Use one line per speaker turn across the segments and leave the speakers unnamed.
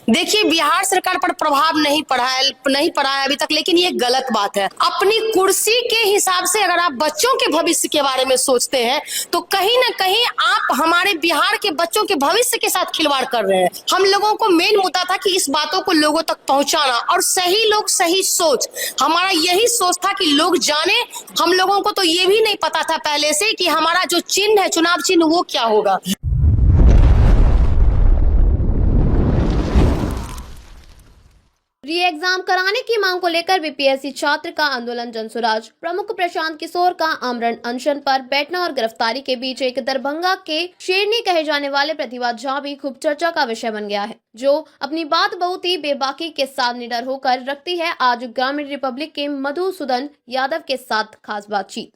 देखिए, बिहार सरकार पर प्रभाव नहीं पड़ा है अभी तक, लेकिन ये गलत बात है। अपनी कुर्सी के हिसाब से अगर आप बच्चों के भविष्य के बारे में सोचते हैं तो कहीं ना कहीं आप हमारे बिहार के बच्चों के भविष्य के साथ खिलवाड़ कर रहे हैं। हम लोगों को मेन मुद्दा था कि इस बातों को लोगों तक पहुंचाना और सही लोग सही सोच, हमारा यही सोच था कि लोग जाने। हम लोगों को तो ये भी नहीं पता था पहले से कि हमारा जो चिन्ह है, चुनाव चिन्ह, वो क्या होगा।
री एग्जाम कराने की मांग को लेकर बीपीएससी छात्र का आंदोलन जनसुराज। प्रमुख प्रशांत किशोर का आमरण अनशन पर बैठना और गिरफ्तारी के बीच एक दरभंगा के शेरनी कहे जाने वाले प्रतिभा झा भी खूब चर्चा का विषय बन गया है, जो अपनी बात बहुत ही बेबाकी के साथ निडर होकर रखती है। आज ग्रामीण रिपब्लिक के मधुसूदन यादव के साथ खास बातचीत।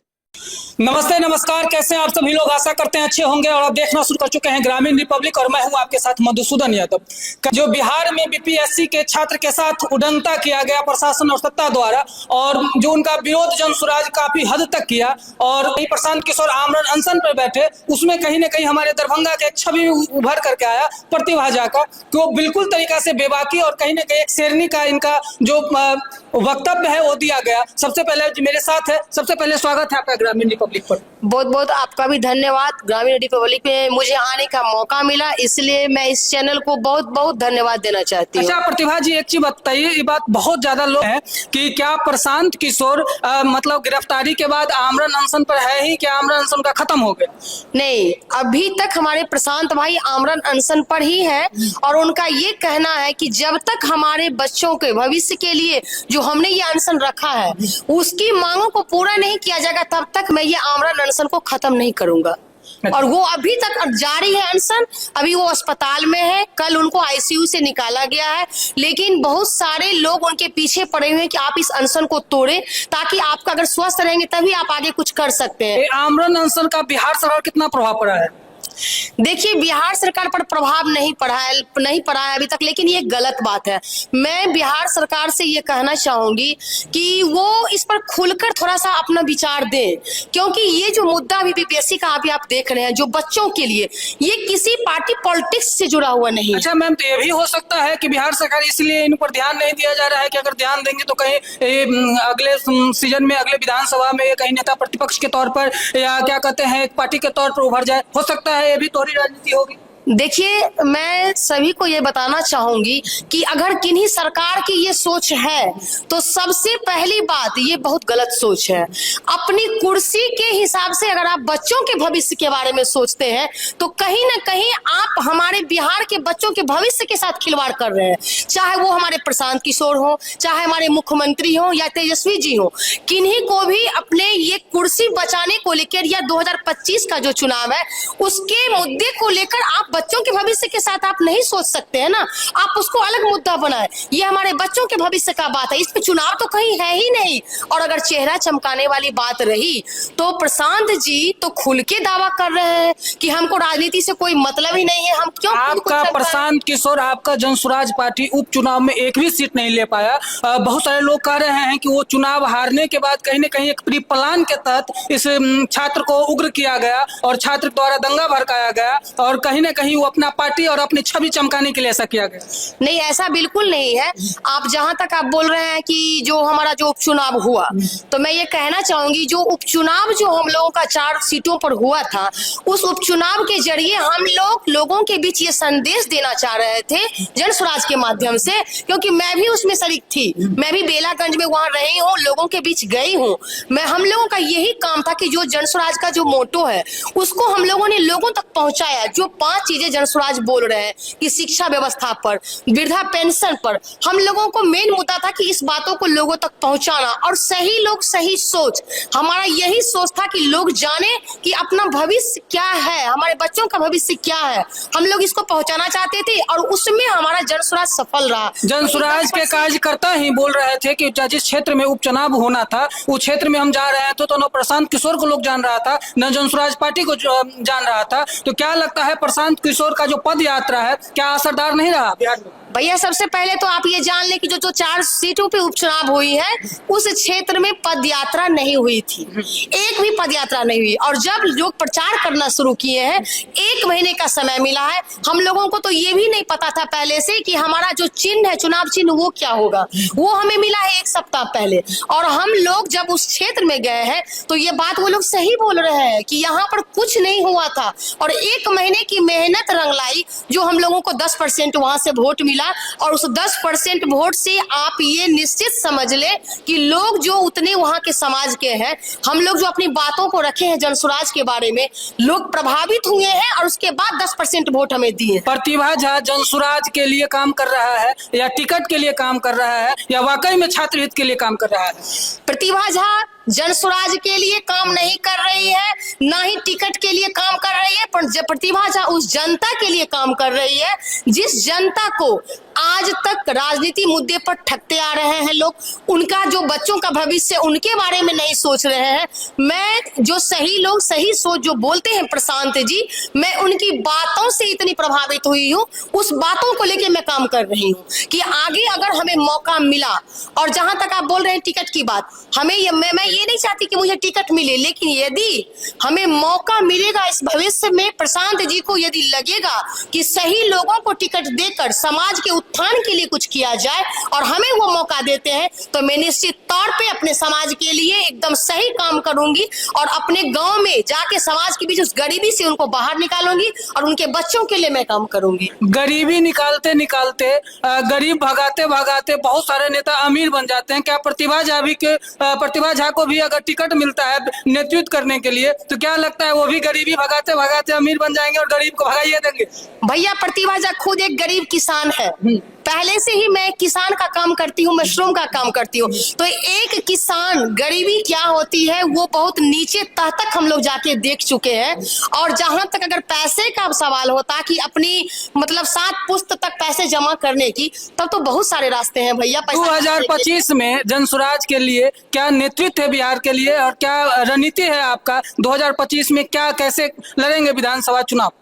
नमस्ते, नमस्कार, कैसे हैं आप सभी लोग? आशा करते हैं अच्छे होंगे और आप देखना शुरू कर चुके हैं ग्रामीण रिपब्लिक और मैं हूं आपके साथ मधुसूदन यादव। जो बिहार में बीपीएससी के छात्र के साथ उड़नता किया गया प्रशासन और सत्ता द्वारा, और जो उनका विरोध जनसुराज काफी हद तक किया और प्रशांत किशोर आमरण अनशन पर बैठे, उसमें कहीं ना कहीं हमारे दरभंगा के एक छवि उभर करके आया प्रतिभा झा का, कि वो बिल्कुल तरीका से बेबाकी और कहीं ना कहीं एक शेरनी का इनका जो वक्तव्य है वो दिया गया। सबसे पहले मेरे साथ है, सबसे पहले स्वागत है आपका ग्रामीण रिपब्लिक पर।
बहुत बहुत आपका भी धन्यवाद। ग्रामीण रिपब्लिक में मुझे आने का मौका मिला, इसलिए मैं इस चैनल को बहुत बहुत धन्यवाद देना चाहती हूँ।
अच्छा प्रतिभा जी, एक चीज बताइए, ये बात बहुत ज्यादा लोग है कि क्या प्रशांत किशोर मतलब गिरफ्तारी के बाद आमरण अनशन पर है ही, क्या आमरण अनशन का खत्म हो गया?
नहीं, अभी तक हमारे प्रशांत भाई आमरण अनशन पर ही है और उनका ये कहना है कि जब तक हमारे बच्चों के भविष्य के लिए जो हमने ये अनशन रखा है उसकी मांगों को पूरा नहीं किया जाएगा, तब तक मैं ये आमरण अनशन को खत्म नहीं करूंगा। और वो अभी तक जारी है अनशन। अभी वो अस्पताल में है, कल उनको आईसीयू से निकाला गया है, लेकिन बहुत सारे लोग उनके पीछे पड़े हुए हैं कि आप इस अनशन को तोड़े, ताकि आपका अगर स्वस्थ रहेंगे तभी आप आगे कुछ कर सकते हैं।
आमरण अनशन का बिहार सरकार कितना प्रभाव पड़ा है?
देखिए, बिहार सरकार पर प्रभाव नहीं पड़ा है अभी तक, लेकिन ये गलत बात है। मैं बिहार सरकार से ये कहना चाहूंगी कि वो इस पर खुलकर थोड़ा सा अपना विचार दें, क्योंकि ये जो मुद्दा अभी बीपीएससी का अभी आप देख रहे हैं जो बच्चों के लिए, ये किसी पार्टी पॉलिटिक्स से जुड़ा हुआ नहीं।
अच्छा मैम, तो ये भी हो सकता है कि बिहार सरकार इसलिए इन पर ध्यान नहीं दिया जा रहा है कि अगर ध्यान देंगे तो कहीं अगले सीजन में, अगले विधानसभा में कहीं नेता प्रतिपक्ष के तौर पर या क्या कहते हैं एक पार्टी के तौर पर उभर जाए? हो सकता है ये भी तोहरी राजनीति होगी।
देखिए, मैं सभी को ये बताना चाहूंगी कि अगर किन्हीं सरकार की ये सोच है तो सबसे पहली बात ये बहुत गलत सोच है। अपनी कुर्सी के हिसाब से अगर आप बच्चों के भविष्य के बारे में सोचते हैं तो कहीं ना कहीं आप हमारे बिहार के बच्चों के भविष्य के साथ खिलवाड़ कर रहे हैं। चाहे वो हमारे प्रशांत किशोर हो, चाहे हमारे मुख्यमंत्री हो या तेजस्वी जी हो, किन्हीं को भी अपने ये कुर्सी बचाने को लेकर या 2025 का जो चुनाव है उसके मुद्दे को लेकर आप बच्चों के भविष्य के साथ आप नहीं सोच सकते हैं ना। आप उसको अलग मुद्दा बनाए, ये हमारे बच्चों के भविष्य का बात है, इस पे चुनाव तो कहीं है ही नहीं। और अगर चेहरा चमकाने वाली बात रही तो प्रशांत जी तो खुल के दावा कर रहे हैं कि हमको राजनीति से कोई मतलब ही नहीं है। हम क्यों?
आपका प्रशांत किशोर, आपका जनसुराज पार्टी उपचुनाव में एक भी सीट नहीं ले पाया। बहुत सारे लोग कह रहे हैं कि वो चुनाव हारने के बाद कहीं ना कहीं एक प्री प्लान के तहत इस छात्र को उग्र किया गया और छात्र द्वारा दंगा भड़काया गया और कहीं ना कहीं वो अपना पार्टी और अपनी छवि चमकाने के लिए ऐसा किया गया।
नहीं, ऐसा बिल्कुल नहीं है। आप जहां तक आप बोल रहे हैं कि जो हमारा जो उपचुनाव हुआ, तो मैं ये कहना चाहूंगी जो उपचुनाव जो हम लोगों का 4 सीटों पर हुआ था, उस उपचुनाव के जरिए हम लोगों के बीच ये संदेश देना चाह रहे थे जनसुराज के माध्यम से, क्योंकि मैं भी उसमें शरीक थी। मैं भी बेलागंज में वहां रही हूँ, लोगों के बीच गई हूँ। हम लोगों का यही काम था कि जो जनसुराज का जो मोटो है उसको हम लोगों ने लोगों तक पहुंचाया। जो 5 चीजें जनसुराज बोल रहे हैं कि शिक्षा व्यवस्था पर, वृद्धा पेंशन पर, हम लोगों को मेन मुद्दा था कि इस बातों को लोगों तक पहुंचाना और सही लोग सही सोच, हमारा यही सोच था कि लोग जाने कि अपना भविष्य क्या है, हमारे बच्चों का भविष्य क्या है। हम लोग इसको पहुंचाना चाहते थे और उसमें हमारा जनसुराज सफल रहा।
जनसुराज के कार्यकर्ता ही बोल रहे थे कि जिस क्षेत्र में उपचुनाव होना था उस क्षेत्र में हम जा रहे हैं, तो न प्रशांत किशोर को लोग जान रहा था, न जनसुराज पार्टी को जान रहा था। तो क्या लगता है प्रशांत किशोर का जो पद यात्रा है क्या असरदार नहीं रहा बिहार में?
भैया सबसे पहले तो आप ये जान लें कि जो 4 सीटों पे उपचुनाव हुई है उस क्षेत्र में पदयात्रा नहीं हुई थी, एक भी पदयात्रा नहीं हुई। और जब लोग प्रचार करना शुरू किए हैं, 1 महीने का समय मिला है, हम लोगों को तो ये भी नहीं पता था पहले से कि हमारा जो चिन्ह है, चुनाव चिन्ह, वो क्या होगा। वो हमें मिला है 1 सप्ताह पहले। और हम लोग जब उस क्षेत्र में गए हैं तो ये बात वो लोग सही बोल रहे हैं कि यहाँ पर कुछ नहीं हुआ था। और 1 महीने की मेहनत रंग लाई, जो हम लोगों को 10% वहां से वोट मिला। और उस 10% वोट से आप ये निश्चित समझ ले कि लोग जो उतने वहां के समाज के हैं, हम लोग जो अपनी बातों को रखे हैं जनसुराज के बारे में, लोग प्रभावित हुए हैं और उसके बाद 10% वोट हमें दिए।
प्रतिभा झा जनसुराज के लिए काम कर रहा है या टिकट के लिए काम कर रहा है या वाकई में छात्र हित के लिए काम कर रहा है?
प्रतिभा झा जनसुराज के लिए काम नहीं कर रही है, ना ही टिकट के लिए काम कर रही है, पर प्रतिभा झा उस जनता के लिए काम कर रही है जिस जनता को आज तक राजनीति मुद्दे पर ठगते आ रहे हैं लोग। उनका जो बच्चों का भविष्य, उनके बारे में नहीं सोच रहे हैं। मैं जो सही लोग सही सोच जो बोलते हैं प्रशांत जी, मैं उनकी बातों से इतनी प्रभावित हुई हूँ, उस बातों को लेके मैं काम कर रही हूँ कि आगे अगर हमें मौका मिला। और जहां तक आप बोल रहे हैं टिकट की बात, हमें मैं ये नहीं चाहती कि मुझे टिकट मिले, लेकिन यदि हमें मौका मिलेगा इस भविष्य में, प्रशांत जी को यदि लगेगा कि सही लोगों को टिकट देकर समाज के उत्थान के लिए कुछ किया जाए और हमें वो मौका देते हैं, तो मैं निश्चित तौर पे अपने समाज के लिए एकदम सही काम करूंगी और अपने गांव में जाके समाज के बीच उस गरीबी से उनको बाहर निकालूंगी और उनके बच्चों के लिए मैं काम करूंगी।
गरीबी निकालते निकालते, गरीब भगाते भगाते बहुत सारे नेता अमीर बन जाते हैं। क्या प्रतिभा झा को भी अगर टिकट मिलता है नेतृत्व करने के लिए, तो क्या लगता है वो भी गरीबी भगाते भगाते अमीर बन जाएंगे और गरीब को भगाइए देंगे?
भैया प्रतिभा झा खुद एक गरीब किसान है, पहले से ही मैं किसान का काम करती हूँ, मशरूम का काम करती हूँ। तो एक किसान, गरीबी क्या होती है वो बहुत नीचे तह तक हम लोग जाके देख चुके हैं। और जहां तक अगर पैसे का सवाल होता कि अपनी मतलब 7 पुश्त तक पैसे जमा करने की, तब तो बहुत सारे रास्ते हैं भैया।
2025 में जनसुराज के लिए क्या नेतृत्व है बिहार के लिए और क्या रणनीति है आपका? 2025 में क्या, कैसे लड़ेंगे विधानसभा चुनाव?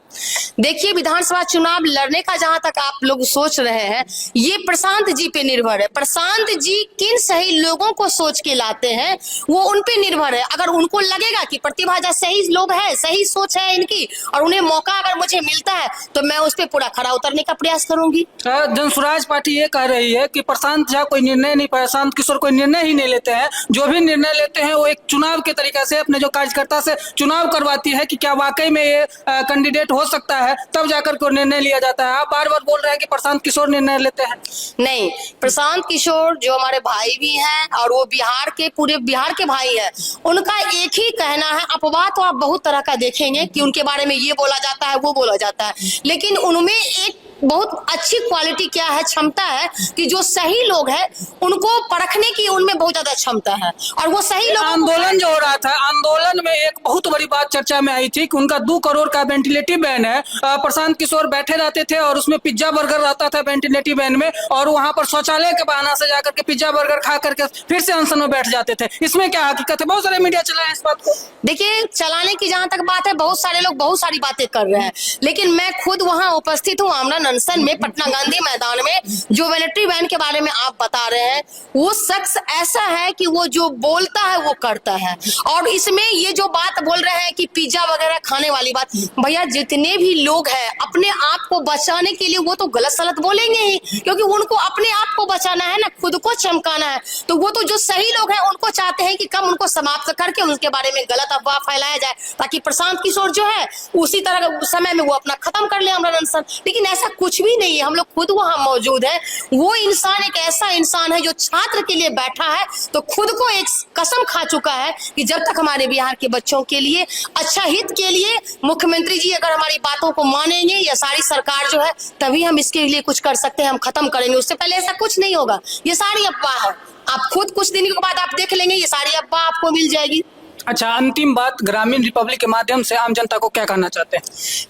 देखिए, विधानसभा चुनाव लड़ने का जहां तक आप लोग सोच रहे हैं, ये प्रशांत जी पे निर्भर है। प्रशांत जी किन सही लोगों को सोच के लाते हैं वो उन पे निर्भर है। अगर उनको लगेगा कि प्रतिभा झा सही लोग है, सही सोच है इनकी, और उन्हें मौका अगर मुझे मिलता है, तो मैं उस पे पूरा खरा उतरने का प्रयास करूंगी।
जनसुराज पार्टी ये कह रही है कि प्रशांत झा कोई निर्णय नहीं, प्रशांत किशोर कोई निर्णय ही नहीं लेते हैं। जो भी निर्णय लेते हैं वो एक चुनाव के तरीके से अपने जो कार्यकर्ता से चुनाव करवाती है कि क्या वाकई में ये कैंडिडेट हो सकता है, तब जाकर को निर्णय लिया जाता है। आप बार बार बोल रहे हैं कि प्रशांत किशोर निर्णय लेते हैं।
नहीं, प्रशांत किशोर जो हमारे भाई भी हैं और वो बिहार के, पूरे बिहार के भाई हैं, उनका एक ही कहना है। अफवाह तो आप बहुत तरह का देखेंगे कि उनके बारे में ये बोला जाता है, वो बोला जाता है, लेकिन उनमें एक बहुत अच्छी क्वालिटी क्या है, क्षमता है कि जो सही लोग हैं उनको परखने की उनमें बहुत ज्यादा क्षमता है। और वो सही लोग,
आंदोलन जो हो रहा था, आंदोलन में एक बहुत बड़ी बात चर्चा में आई थी कि उनका 2 करोड़ का वेंटिलेटिव वैन है। प्रशांत किशोर बैठे रहते थे और उसमें पिज्जा बर्गर रहता था वेंटिलेटिव वैन में, और वहां पर शौचालय के बहाना से जाकर के पिज्जा बर्गर खा करके फिर से अनशन में बैठ जाते थे। इसमें क्या हकीकत है? बहुत सारे मीडिया चलाए इस बात को।
देखिए, चलाने की जहां तक बात है, बहुत सारे लोग बहुत सारी बातें कर रहे हैं, लेकिन मैं खुद वहां उपस्थित हूँ आमरण अनशन में, पटना गांधी मैदान में। जो वेनेटरी वैन के बारे में आप बता रहे हैं, वो शख्स ऐसा है कि वो जो बोलता है वो करता है। और इसमें ये जो बात बोल रहे हैं कि पिज्जा वगैरह खाने वाली बात, भैया जितने भी लोग हैं अपने आप को बचाने के लिए वो तो गलत सलत बोलेंगे ही, क्योंकि उनको अपने आप को बचाना है ना, खुद को चमकाना है। तो वो तो जो सही लोग हैं उनको चाहते हैं कि कम उनको समाप्त करके उनके बारे में गलत अफवाह फैलाया जाए, ताकि प्रशांत किशोर जो है उसी तरह समय में वो अपना खत्म कर ले आमरण अनशन। लेकिन ऐसा कुछ भी नहीं है, हम लोग खुद वहां मौजूद है। वो इंसान एक ऐसा इंसान है जो छात्र के लिए बैठा है, तो खुद को एक कसम खा चुका है कि जब तक हमारे बिहार के बच्चों के लिए, अच्छा हित के लिए मुख्यमंत्री जी अगर हमारी बातों को मानेंगे या सारी सरकार जो है, तभी हम इसके लिए कुछ कर सकते हैं, हम खत्म करेंगे। उससे पहले ऐसा कुछ नहीं होगा। ये सारी अफवाह है, आप खुद कुछ दिन के बाद आप देख लेंगे, ये सारी अफवाह आपको मिल जाएगी।
अच्छा, अंतिम बात, ग्रामीण रिपब्लिक के माध्यम से आम जनता को क्या कहना चाहते हैं?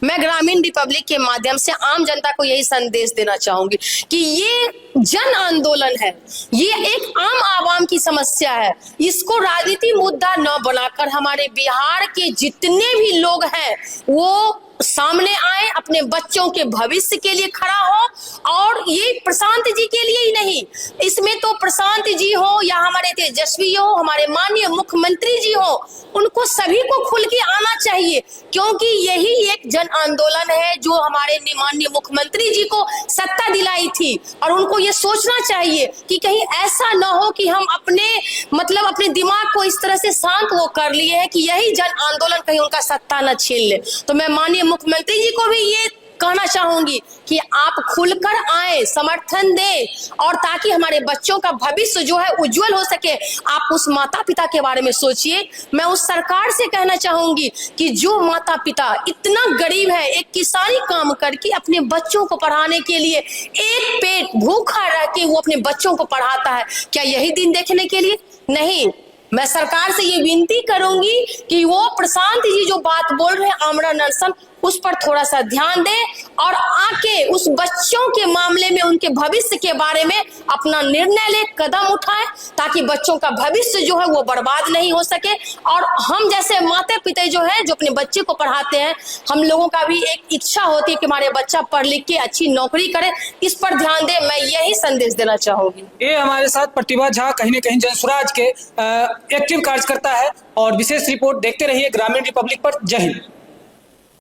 मैं ग्रामीण रिपब्लिक के माध्यम से आम जनता को यही संदेश देना चाहूंगी कि ये जन आंदोलन है, ये एक आम आवाम की समस्या है। इसको राजनीति मुद्दा न बनाकर हमारे बिहार के जितने भी लोग हैं वो सामने आए, अपने बच्चों के भविष्य के लिए खड़ा हो। और ये प्रशांत जी के लिए ही नहीं, इसमें तो प्रशांत जी हो या हमारे तेजस्वी हो, हमारे माननीय मुख्यमंत्री जी हो, उनको सभी को खुल के आना चाहिए, क्योंकि यही एक जन आंदोलन है जो हमारे माननीय मुख्यमंत्री जी को सत्ता दिलाई थी। और उनको ये सोचना चाहिए कि कहीं ऐसा ना हो कि हम अपने दिमाग को इस तरह से शांत वो कर लिए हैं कि यही जन आंदोलन कहीं उनका सत्ता न छीन ले। तो मैं माननीय मुख्यमंत्री जी को भी ये कहना चाहूंगी कि आप खुलकर आए, समर्थन दें, और ताकि हमारे बच्चों का भविष्य जो है उज्जवल हो सके। आप उस माता पिता के बारे में सोचिए। मैं उस सरकार से कहना चाहूंगी कि जो माता पिता इतना गरीब है, एक किसानी काम करके अपने बच्चों को पढ़ाने के लिए एक पेट भूखा रह के वो अपने बच्चों को पढ़ाता है, क्या यही दिन देखने के लिए? नहीं। मैं सरकार से ये विनती करूंगी कि वो प्रशांत जी जो बात बोल रहे हैं आमरण अनशन, उस पर थोड़ा सा ध्यान दें और आके उस बच्चों के मामले में, उनके भविष्य के बारे में अपना निर्णय ले, कदम उठाएं, ताकि बच्चों का भविष्य जो है वो बर्बाद नहीं हो सके। और हम जैसे माता पिता जो है, जो अपने बच्चे को पढ़ाते हैं, हम लोगों का भी एक इच्छा होती है कि हमारे बच्चा पढ़ लिख के अच्छी नौकरी करे। इस पर ध्यान दें, मैं यही संदेश देना चाहूंगी।
ये हमारे साथ प्रतिभा झा कहीं न कहीं जनसुराज के एक्टिव कार्यकर्ता है। और विशेष रिपोर्ट देखते रहिए ग्रामीण रिपब्लिक पर। जय हिंद।